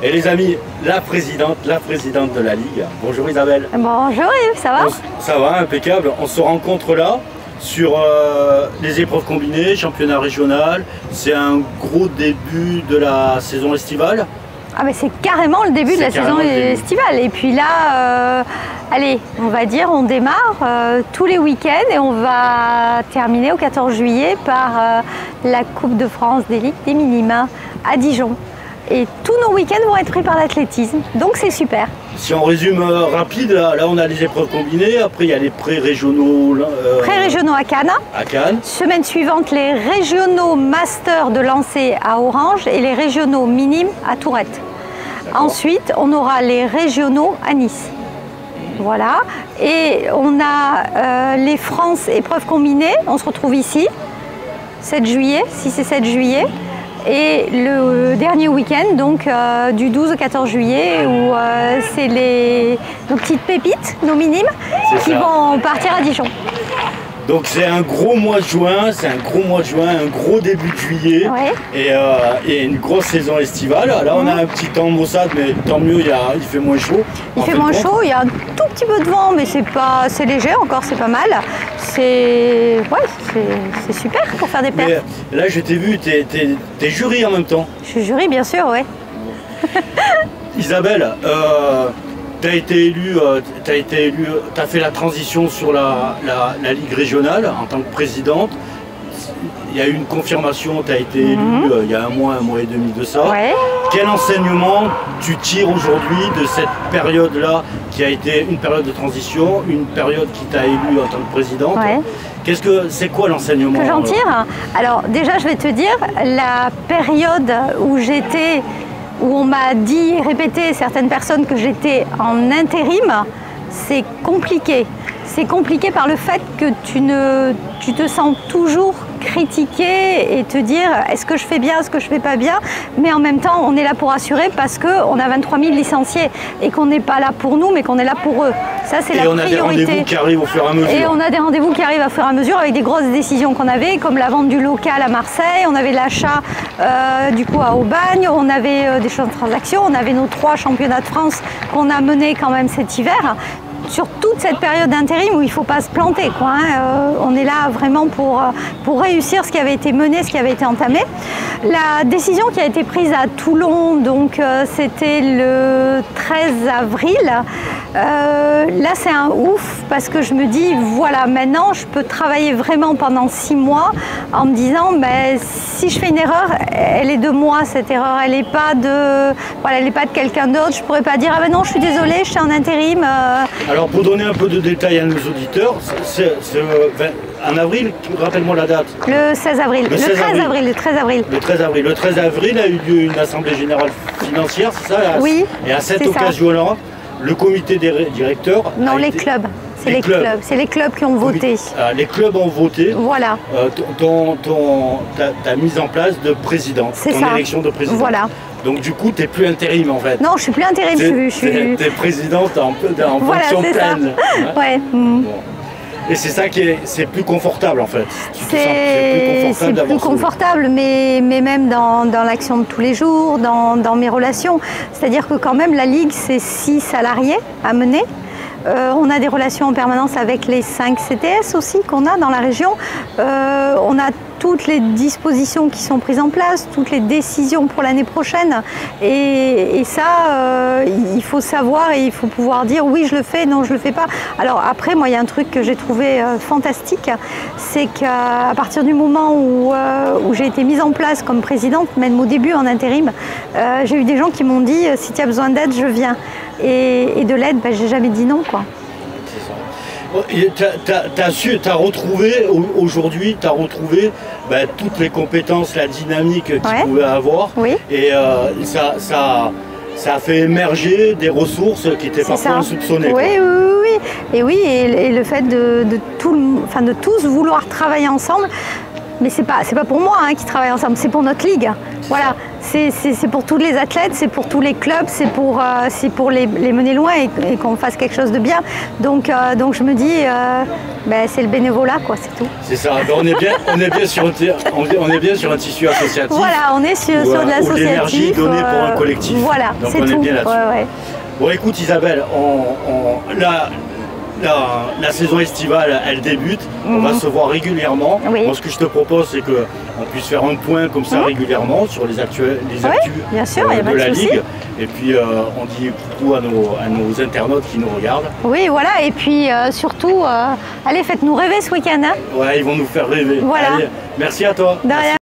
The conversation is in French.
Et les amis, la présidente de la Ligue. Bonjour Isabelle. Bonjour Yves, ça va? Ça va, impeccable. On se rencontre là sur les épreuves combinées, championnat régional. C'est un gros début de la saison estivale. Ah mais c'est carrément le début de la saison estivale. Et puis là, allez, on va dire, on démarre tous les week-ends et on va terminer au 14 juillet par la Coupe de France des Ligues des Minimes à Dijon. Et tous nos week-ends vont être pris par l'athlétisme, donc c'est super. Si on résume rapide, là on a les épreuves combinées, après il y a les pré-régionaux. Pré-régionaux à Cannes. À Cannes. Semaine suivante, les régionaux masters de lancer à Orange et les régionaux minimes à Tourette. Ensuite, on aura les régionaux à Nice. Voilà. Et on a les France épreuves combinées, on se retrouve ici, 7 juillet, 6 et 7 juillet. Et le dernier week-end, donc du 12 au 14 juillet, où c'est nos petites pépites, nos minimes, qui vont partir à Dijon. Donc c'est un gros mois de juin, un gros début de juillet, ouais. Et une grosse saison estivale. Là on a un petit temps maussade, mais tant mieux, il fait moins chaud. Il fait moins chaud, il y a un tout petit peu de vent, mais c'est léger encore, c'est pas mal. C'est super pour faire des perfs. Là je t'ai vu, t'es jury en même temps. Je suis jury bien sûr, ouais. Isabelle, tu as été élu, tu as fait la transition sur la Ligue régionale en tant que présidente. Il y a eu une confirmation, tu as été élu il y a un mois et demi de ça. Ouais. Quel enseignement tu tires aujourd'hui de cette période-là qui a été une période de transition, une période qui t'a élu en tant que présidente? Ouais. C'est quoi l'enseignement que j'en tire? Alors déjà je vais te dire, la période où on m'a dit et répété certaines personnes que j'étais en intérim, c'est compliqué. C'est compliqué par le fait que tu te sens toujours critiquer et te dire est-ce que je fais bien, est-ce que je fais pas bien, mais en même temps on est là pour assurer parce qu'on a 23 000 licenciés et qu'on n'est pas là pour nous mais qu'on est là pour eux. Ça c'est la priorité. Et on a des rendez-vous qui arrivent au fur et à mesure. Et on a des rendez-vous qui arrivent au fur et à mesure avec des grosses décisions qu'on avait, comme la vente du local à Marseille, on avait l'achat du coup à Aubagne, on avait des choses de transaction, on avait nos 3 championnats de France qu'on a menés quand même cet hiver. Sur toute cette période d'intérim où il ne faut pas se planter, quoi, hein. On est là vraiment pour réussir ce qui avait été mené, ce qui avait été entamé. La décision qui a été prise à Toulon, donc c'était le 13 avril, là c'est un ouf parce que je me dis voilà, maintenant je peux travailler vraiment pendant 6 mois en me disant ben, si je fais une erreur, elle est de moi cette erreur, elle n'est pas de quelqu'un d'autre, je ne pourrais pas dire ah ben non je suis désolée, je suis en intérim. Alors pour donner un peu de détails à nos auditeurs, c'est en avril, rappelle-moi la date. Le 16 avril. Le 13 avril. Le 13 avril. Le 13 avril. Le 13 avril a eu lieu une assemblée générale financière, c'est ça? Oui. Et à cette occasion-là, le comité des directeurs... Non, les clubs. C'est les clubs. C'est les clubs qui ont voté. Les clubs ont voté. Voilà. Ta mise en place de présidente. C'est ça. Ton élection de présidente. Voilà. Donc du coup, tu n'es plus intérim en fait. Non, je suis plus intérim. Tu es présidente en fonction pleine. Hein? Ouais. Bon. Et c'est ça qui est plus confortable en fait. C'est plus confortable, mais même dans l'action de tous les jours, dans mes relations. C'est-à-dire que quand même la Ligue, c'est 6 salariés à mener. On a des relations en permanence avec les 5 CTS aussi qu'on a dans la région. On a toutes les dispositions qui sont prises en place, toutes les décisions pour l'année prochaine. Et ça, il faut savoir et il faut pouvoir dire oui, je le fais, non, je le fais pas. Alors après, moi, il y a un truc que j'ai trouvé fantastique, c'est qu'à partir du moment où j'ai été mise en place comme présidente, même au début en intérim, j'ai eu des gens qui m'ont dit si tu as besoin d'aide, je viens. Et de l'aide, ben, j'ai jamais dit non, quoi. Tu as retrouvé aujourd'hui, ben, toutes les compétences, la dynamique qu'il pouvait avoir. Oui. Et ça a fait émerger des ressources qui étaient parfois insoupçonnées. Oui. Et le fait de tous vouloir travailler ensemble. mais c'est pas pour moi qui travaille ensemble, c'est pour notre ligue. Voilà, c'est pour tous les athlètes, c'est pour tous les clubs, c'est pour les mener loin et qu'on fasse quelque chose de bien. Donc je me dis, c'est le bénévolat, quoi, c'est tout. C'est ça. On est bien sur un tissu associatif. Voilà, on est sur de l'associatif. L'énergie donnée pour un collectif. Voilà, donc on est bien là-dessus. Ouais. Bon, écoute Isabelle, la saison estivale, elle débute. On va se voir régulièrement. Oui. Moi, ce que je te propose, c'est qu'on puisse faire un point comme ça régulièrement sur les actus bien sûr, de la Ligue. Et puis, on dit coucou à nos internautes qui nous regardent. Oui, voilà. Et puis, surtout, allez, faites-nous rêver ce week-end. Ouais, ils vont nous faire rêver. Voilà. Allez, merci à toi. De rien.